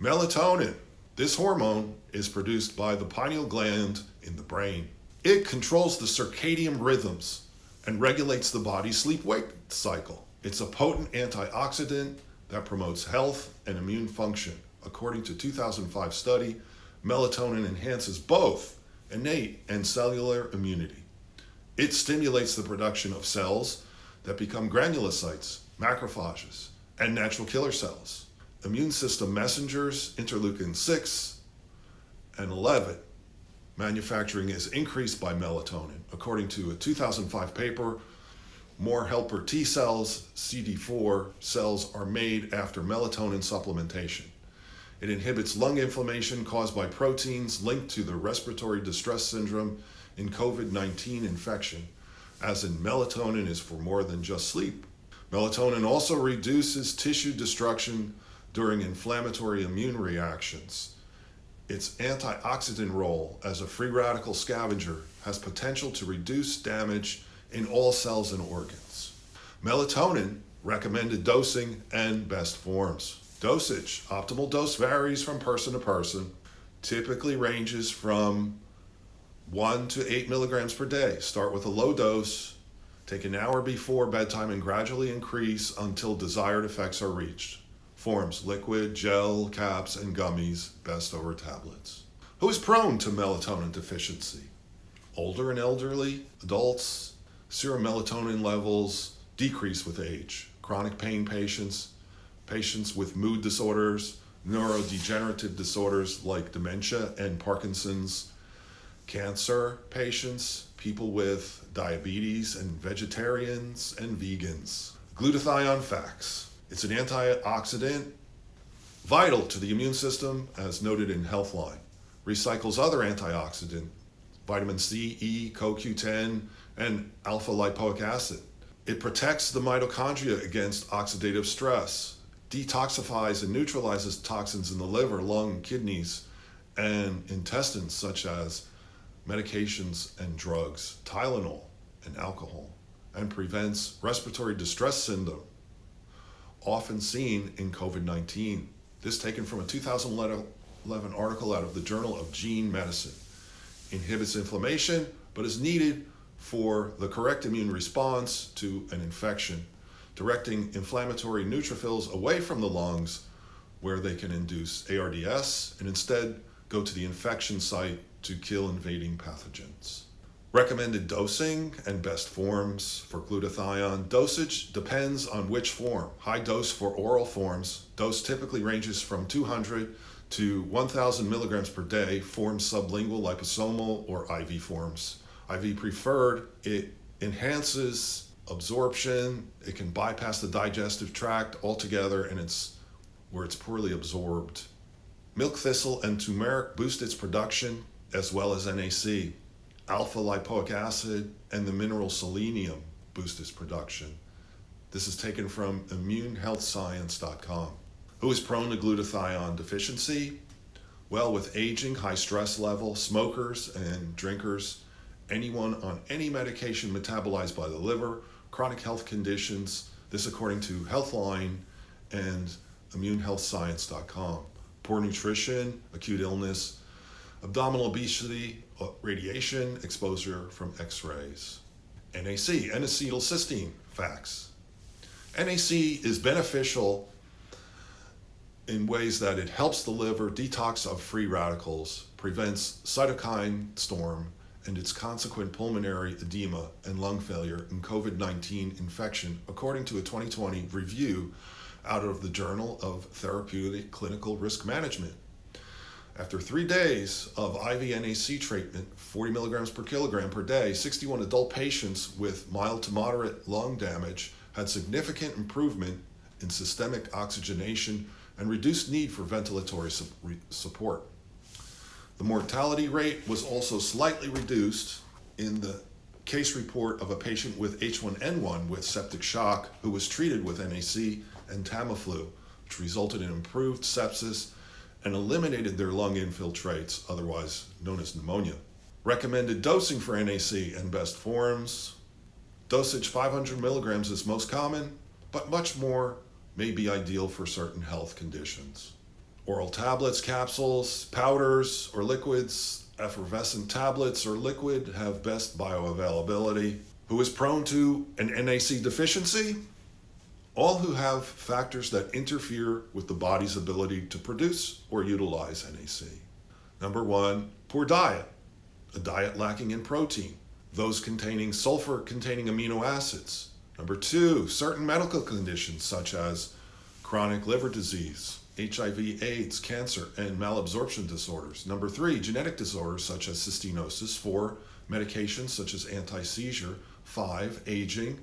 Melatonin. This hormone is produced by the pineal gland in the brain. It controls the circadian rhythms and regulates the body's sleep-wake cycle. It's a potent antioxidant that promotes health and immune function. According to a 2005 study, melatonin enhances both innate and cellular immunity. It stimulates the production of cells that become granulocytes, macrophages, and natural killer cells. Immune system messengers, interleukin 6 and 11. Manufacturing is increased by melatonin. According to a 2005 paper, more helper T cells, CD4 cells, are made after melatonin supplementation. It inhibits lung inflammation caused by proteins linked to the respiratory distress syndrome in COVID-19 infection, as in melatonin is for more than just sleep. Melatonin also reduces tissue destruction during inflammatory immune reactions. Its antioxidant role as a free radical scavenger has potential to reduce damage in all cells and organs. Melatonin, recommended dosing and best forms. Dosage. Optimal dose varies from person to person, typically ranges from 1 to 8 milligrams per day. Start with a low dose, take an hour before bedtime, and gradually increase until desired effects are reached. Forms: liquid, gel, caps, and gummies, best over tablets. Who is prone to melatonin deficiency? Older and elderly, adults. Serum melatonin levels decrease with age. Chronic pain patients, patients with mood disorders, neurodegenerative disorders like dementia and Parkinson's, cancer patients, people with diabetes, and vegetarians and vegans. Glutathione facts. It's an antioxidant vital to the immune system, as noted in Healthline. Recycles other antioxidants, vitamin C, E, CoQ10, and alpha lipoic acid. It protects the mitochondria against oxidative stress, detoxifies and neutralizes toxins in the liver, lung, kidneys, and intestines, such as medications and drugs, Tylenol and alcohol, and prevents respiratory distress syndrome, often seen in COVID-19. This taken from a 2011 article out of the Journal of Gene Medicine. Inhibits inflammation, but is needed for the correct immune response to an infection, directing inflammatory neutrophils away from the lungs where they can induce ARDS and instead go to the infection site to kill invading pathogens. Recommended dosing and best forms for glutathione. Dosage depends on which form. High dose for oral forms. Dose typically ranges from 200 to 1,000 milligrams per day. Forms sublingual, liposomal, or IV forms. IV preferred. It enhances absorption. It can bypass the digestive tract altogether, and it's where it's poorly absorbed. Milk thistle and turmeric boost its production, as well as NAC. Alpha lipoic acid and the mineral selenium boost its production. This is taken from immunehealthscience.com. Who is prone to glutathione deficiency? Well, with aging, high stress level, smokers and drinkers, anyone on any medication metabolized by the liver, chronic health conditions, this according to Healthline and immunehealthscience.com. Poor nutrition, acute illness, abdominal obesity, radiation exposure from x-rays. NAC, N-acetylcysteine facts. NAC is beneficial in ways that it helps the liver detox of free radicals, prevents cytokine storm, and its consequent pulmonary edema and lung failure in COVID-19 infection, according to a 2020 review out of the Journal of Therapeutic Clinical Risk Management. After 3 days of IV NAC treatment, 40 milligrams per kilogram per day, 61 adult patients with mild to moderate lung damage had significant improvement in systemic oxygenation and reduced need for ventilatory support. The mortality rate was also slightly reduced in the case report of a patient with H1N1 with septic shock who was treated with NAC and Tamiflu, which resulted in improved sepsis and eliminated their lung infiltrates, otherwise known as pneumonia. Recommended dosing for NAC and best forms. Dosage 500 milligrams is most common, but much more may be ideal for certain health conditions. oral tablets, capsules, powders, or liquids, effervescent tablets or liquid have best bioavailability. Who is prone to an NAC deficiency? All who have factors that interfere with the body's ability to produce or utilize NAC. Number 1, poor diet. A diet lacking in protein. Those containing sulfur-containing amino acids. Number 2, certain medical conditions such as chronic liver disease, HIV, AIDS, cancer, and malabsorption disorders. Number 3, genetic disorders such as cystinosis. 4, medications such as anti-seizure. 5, aging.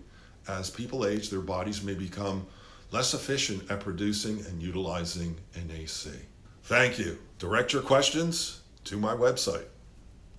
As people age, their bodies may become less efficient at producing and utilizing NAC. Thank you. Direct your questions to my website.